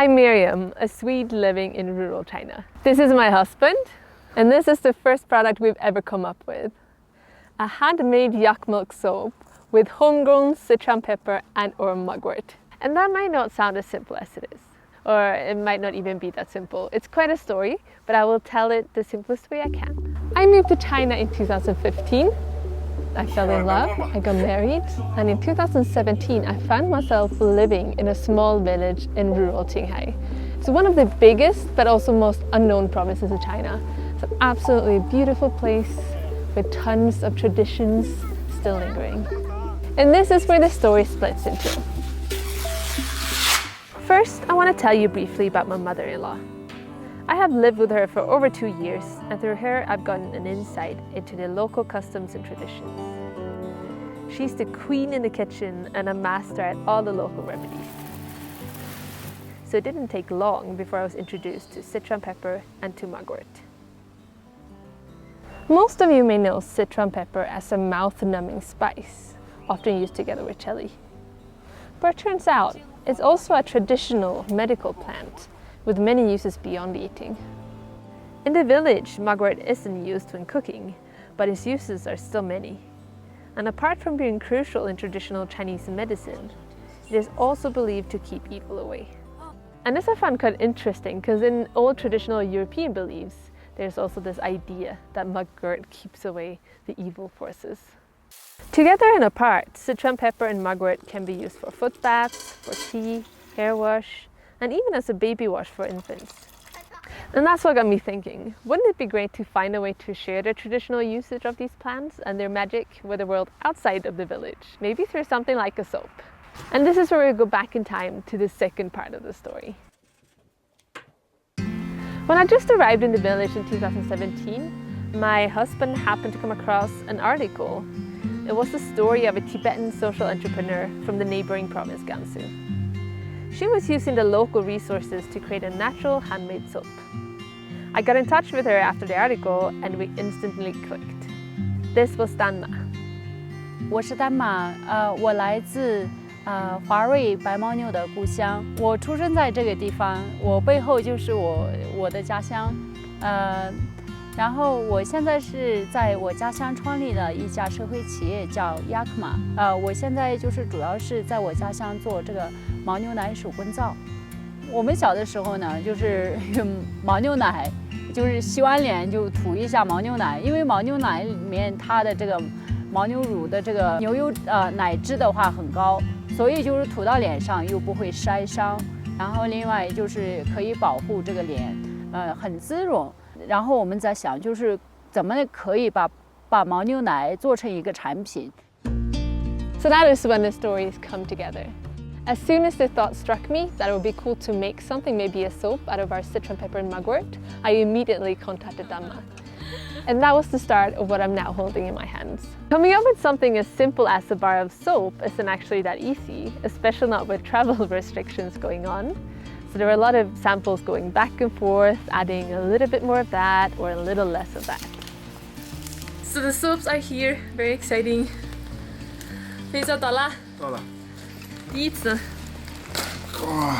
I'm Miriam, a Swede living in rural China. This is my husband, and this is the first product we've ever come up with. A handmade yak milk soap with homegrown Sichuan pepper and or mugwort. And that might not sound as simple as it is, or it might not even be that simple. It's quite a story, but I will tell it the simplest way I can. I moved to China in 2015. I fell in love, I got married, and in 2017 I found myself living in a small village in rural Qinghai. It's one of the biggest but also most unknown provinces of China. It's an absolutely beautiful place with tons of traditions still lingering. And this is where the story splits into. First, I want to tell you briefly about my mother-in-law. I have lived with her for over 2 years, and through her I've gotten an insight into the local customs and traditions. She's the queen in the kitchen and a master at all the local remedies. So it didn't take long before I was introduced to Sichuan pepper and to mugwort. Most of you may know Sichuan pepper as a mouth-numbing spice, often used together with chili. But it turns out it's also a traditional medical plant with many uses beyond eating. In the village, mugwort isn't used when cooking, but its uses are still many. And apart from being crucial in traditional Chinese medicine, it is also believed to keep evil away. And this I found quite interesting because in old traditional European beliefs, there's also this idea that mugwort keeps away the evil forces. Together and apart, Sichuan pepper and mugwort can be used for foot baths, for tea, hair wash, and even as a baby wash for infants. And that's what got me thinking, wouldn't it be great to find a way to share the traditional usage of these plants and their magic with the world outside of the village, maybe through something like a soap. And this is where we go back in time to the second part of the story. When I just arrived in the village in 2017, my husband happened to come across an article. It was the story of a Tibetan social entrepreneur from the neighboring province Gansu. She was using the local resources to create a natural handmade soap. I got in touch with her after the article and we instantly clicked. This was Danma. 我是丹玛，我来自华瑞白牦牛的故乡。我出生在这个地方，我背后就是我的家乡。然后我现在是在我家乡创立了一家社会企业叫 Yakma。我现在就是主要是在我家乡做这个牦牛奶手工皂。我们小的时候呢，就是牦牛奶，就是洗完脸就涂一下牦牛奶，因为牦牛奶里面它的这个牦牛乳的这个牛油奶质的话很高，所以就是涂到脸上又不会晒伤，然后另外就是可以保护这个脸，很滋润。然后我们在想，就是怎么可以把牦牛奶做成一个产品。So that is when the stories come together. As soon as the thought struck me that it would be cool to make something, maybe a soap, out of our Sichuan pepper and mugwort, I immediately contacted Danma. And that was the start of what I'm now holding in my hands. Coming up with something as simple as a bar of soap isn't actually that easy, especially not with travel restrictions going on. So there were a lot of samples going back and forth, adding a little bit more of that or a little less of that. So the soaps are here, very exciting. 肥皂倒了？到了。第一次。哇。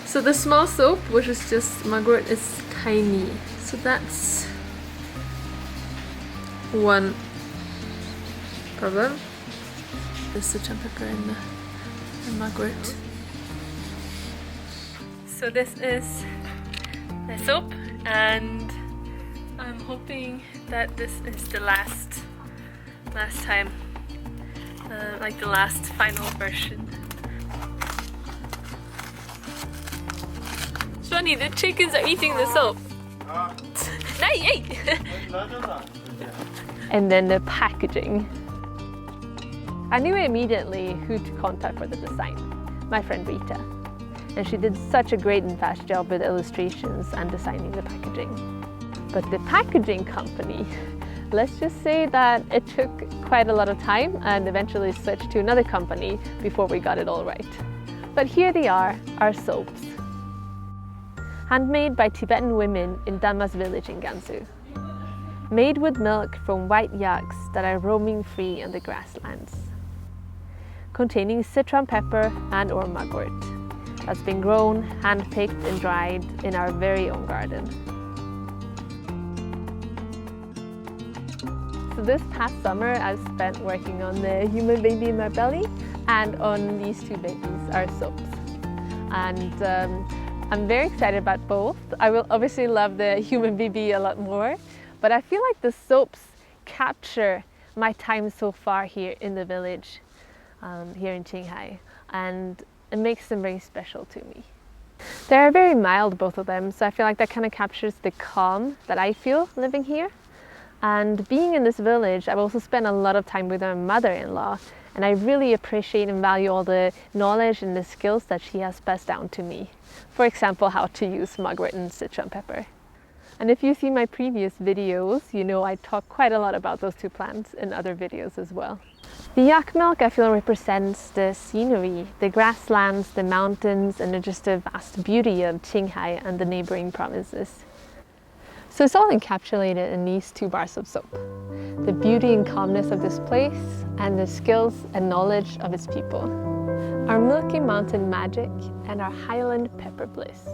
So the small soap, which is just mugwort, is tiny. So that's one problem. The Sichuan pepper and the mugwort. So this is the soap, and I'm hoping that this is the last time, like the last final version. Johnny, the chickens are eating the soap. And then the packaging. I knew immediately who to contact for the design, my friend Rita. And she did such a great and fast job with illustrations and designing the packaging. But the packaging company, let's just say that it took quite a lot of time and eventually switched to another company before we got it all right. But here they are, our soaps. Handmade by Tibetan women in Danma's village in Gansu. Made with milk from white yaks that are roaming free on the grasslands. containing citron pepper and or mugwort that's been grown, hand-picked and dried in our very own garden. So this past summer I've spent working on the human baby in my belly and on these two babies, our soaps. And I'm very excited about both. I will obviously love the human baby a lot more, but I feel like the soaps capture my time so far here in the village, here in Qinghai, and it makes them very special to me. They're very mild, both of them, so I feel like that kind of captures the calm that I feel living here. And being in this village, I've also spent a lot of time with my mother-in-law, and I really appreciate and value all the knowledge and the skills that she has passed down to me. For example, how to use mugwort and citron pepper. And if you see my previous videos, you know I talk quite a lot about those two plants in other videos as well. The yak milk I feel represents the scenery, the grasslands, the mountains, and just the vast beauty of Qinghai and the neighboring provinces. So it's all encapsulated in these 2 bars of soap. The beauty and calmness of this place and the skills and knowledge of its people. Our Milky Mountain magic and our Highland pepper bliss.